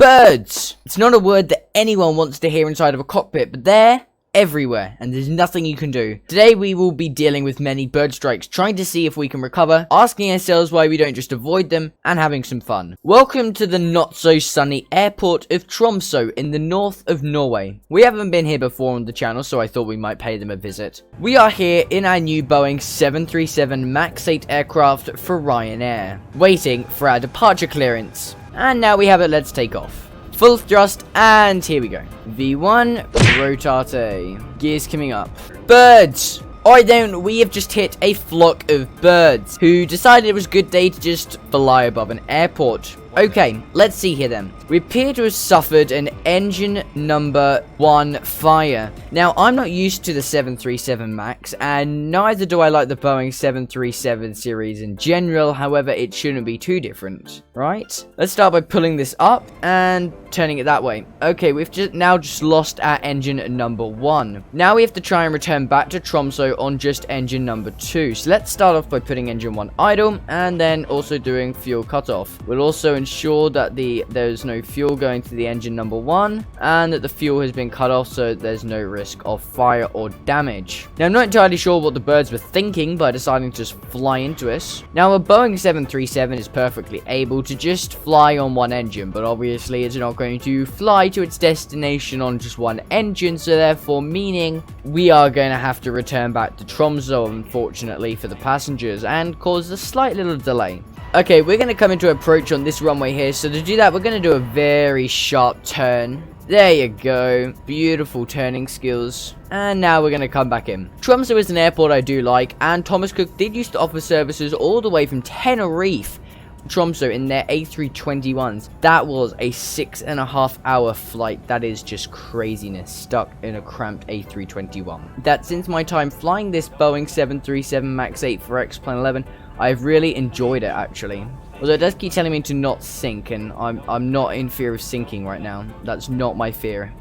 Birds! It's not a word that anyone wants to hear inside of a cockpit, but they're everywhere, and there's nothing you can do. Today we will be dealing with many bird strikes, trying to see if we can recover, asking ourselves why we don't just avoid them, and having some fun. Welcome to the not-so-sunny airport of Tromsø in the north of Norway. We haven't been here before on the channel, so I thought we might pay them a visit. We are here in our new Boeing 737 MAX 8 aircraft for Ryanair, waiting for our departure clearance. And now we have it, let's take off. Full thrust, and here we go. V1, rotate. Gears coming up. Birds! We have just hit a flock of birds who decided it was a good day to just fly above an airport. Okay, let's see here then. We appear to have suffered an engine number 1 fire. Now, I'm not used to the 737 MAX, and neither do I like the Boeing 737 series in general. However, it shouldn't be too different, right? Let's start by pulling this up and turning it that way. Okay, we've just lost our engine number 1. Now we have to try and return back to Tromsø on just engine number 2. So let's start off by putting engine 1 idle, and then also doing fuel cutoff. We'll also ensure that there's no fuel going to the engine number 1, and that the fuel has been cut off so there's no risk of fire or damage. Now, I'm not entirely sure what the birds were thinking by deciding to just fly into us. Now, a Boeing 737 is perfectly able to just fly on one engine, but obviously it's not going to fly to its destination on just one engine, so therefore meaning we are going to have to return back to Tromsø, unfortunately, for the passengers, and cause a slight little delay. Okay, we're going to come into approach on this runway here, so to do that, we're going to do a very sharp turn. There you go. Beautiful turning skills. And now we're going to come back in. Tromsø is an airport I do like, and Thomas Cook did used to offer services all the way from Tenerife, Tromsø, in their A321s. That was a 6.5-hour flight. That is just craziness, stuck in a cramped A321. That since my time flying this Boeing 737 MAX 8 for X-Plane 11, I've really enjoyed it, actually. Although it does keep telling me to not sink, and I'm not in fear of sinking right now. That's not my fear.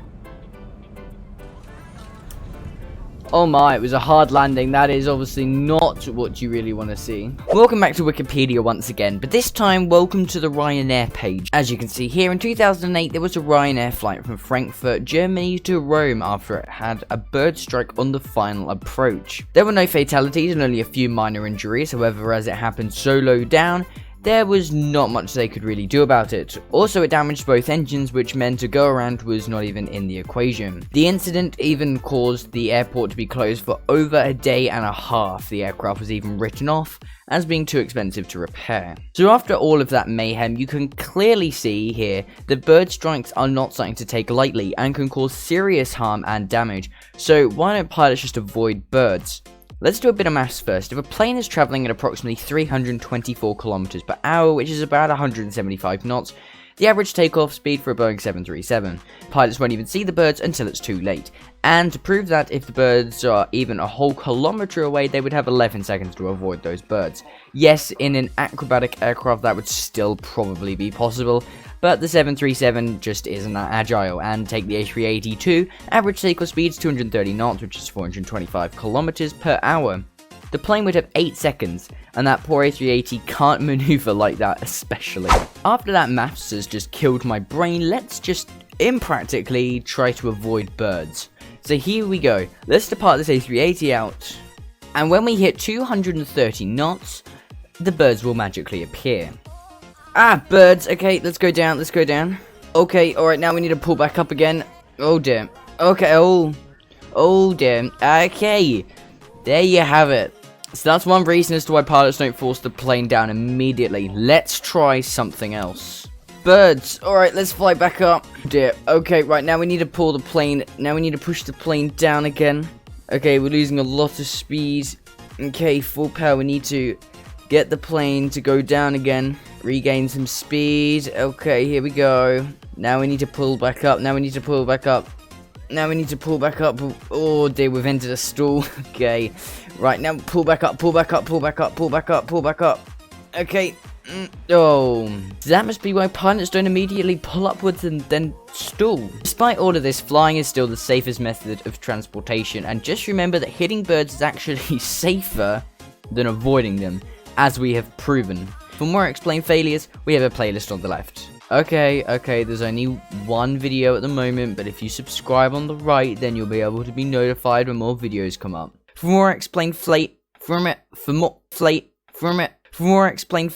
Oh my, it was a hard landing. That is obviously not what you really want to see. Welcome back to Wikipedia once again, but this time, welcome to the Ryanair page. As you can see here, in 2008, there was a Ryanair flight from Frankfurt, Germany to Rome after it had a bird strike on the final approach. There were no fatalities and only a few minor injuries. However, as it happened so low down, there was not much they could really do about it. Also, it damaged both engines, which meant a go-around was not even in the equation. The incident even caused the airport to be closed for over a day and a half. The aircraft was even written off as being too expensive to repair. So after all of that mayhem, you can clearly see here that bird strikes are not something to take lightly and can cause serious harm and damage. So why don't pilots just avoid birds? Let's do a bit of maths first. If a plane is traveling at approximately 324 kilometers per hour, which is about 175 knots, the average takeoff speed for a Boeing 737. Pilots won't even see the birds until it's too late. And to prove that, if the birds are even a whole kilometer away, they would have 11 seconds to avoid those birds. Yes, in an acrobatic aircraft that would still probably be possible, but the 737 just isn't that agile. And take the A380 average takeoff speed is 230 knots, which is 425 kilometers per hour. The plane would have 8 seconds, and that poor A380 can't maneuver like that, especially. After that maths has just killed my brain, let's just impractically try to avoid birds. So here we go. Let's depart this A380 out, and when we hit 230 knots, the birds will magically appear. Ah, birds. Okay, let's go down, let's go down. Okay, alright, now we need to pull back up again. Oh dear. Okay, oh dear. Okay, there you have it. So that's one reason as to why pilots don't force the plane down immediately. Let's try something else. Birds. Alright, let's fly back up. Dear. Okay, right, now we need to pull the plane. Now we need to push the plane down again. Okay, we're losing a lot of speed. Okay, full power. We need to get the plane to go down again. Regain some speed. Okay, here we go. Now we need to pull back up. Now we need to pull back up. Now we need to pull back up. Oh dear, we've entered a stall. Okay. Right, now pull back up, pull back up, pull back up, pull back up, pull back up. Okay. Oh. That must be why pilots don't immediately pull upwards and then stall. Despite all of this, flying is still the safest method of transportation. And just remember that hitting birds is actually safer than avoiding them, as we have proven. For more explained failures, we have a playlist on the left. Okay, there's only one video at the moment, but if you subscribe on the right, then you'll be able to be notified when more videos come up. For more explain